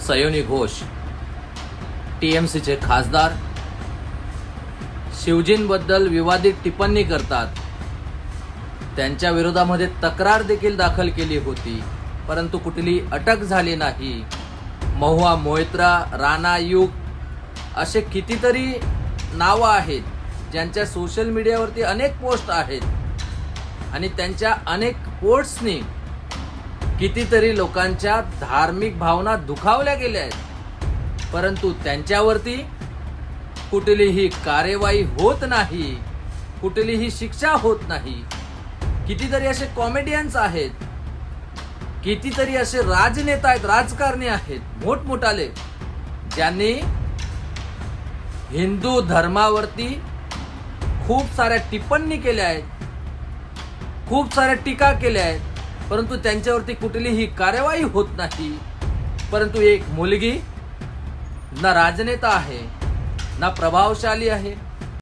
सयोनी घोष टीएमसीचे खासदार शिवजींबद्दल विवादित टिप्पणी करतात. त्यांच्या विरोधामध्ये तक्रार देखील दाखल केली होती, परंतु कुठली अटक झाली नाही. महुआ मोइत्रा, राणा युग असे कितीतरी नावं आहेत ज्यांच्या सोशल मीडियावरती अनेक पोस्ट आहेत आणि त्यांच्या अनेक पोस्ट्सनी कितीतरी लोकांच्या धार्मिक भावना दुखावल्या गेल्या आहेत, परंतु त्यांच्यावरती कुठलीही कार्यवाही होत नाही, कुठलीही शिक्षा होत नाही. कितीतरी असे कॉमेडियन्स आहेत, कितीतरी असे राजनेता आहेत, राजकारणी आहेत मोठमोठाले, ज्यांनी हिंदू धर्मावरती खूप साऱ्या टिप्पणी केल्या आहेत, खूप साऱ्या टीका केल्या आहेत, परंतु त्यांच्यावरती कुठलीही कार्यवाही होत नाही. परंतु एक मुलगी ना राजनेता आहे, ना प्रभावशाली आहे,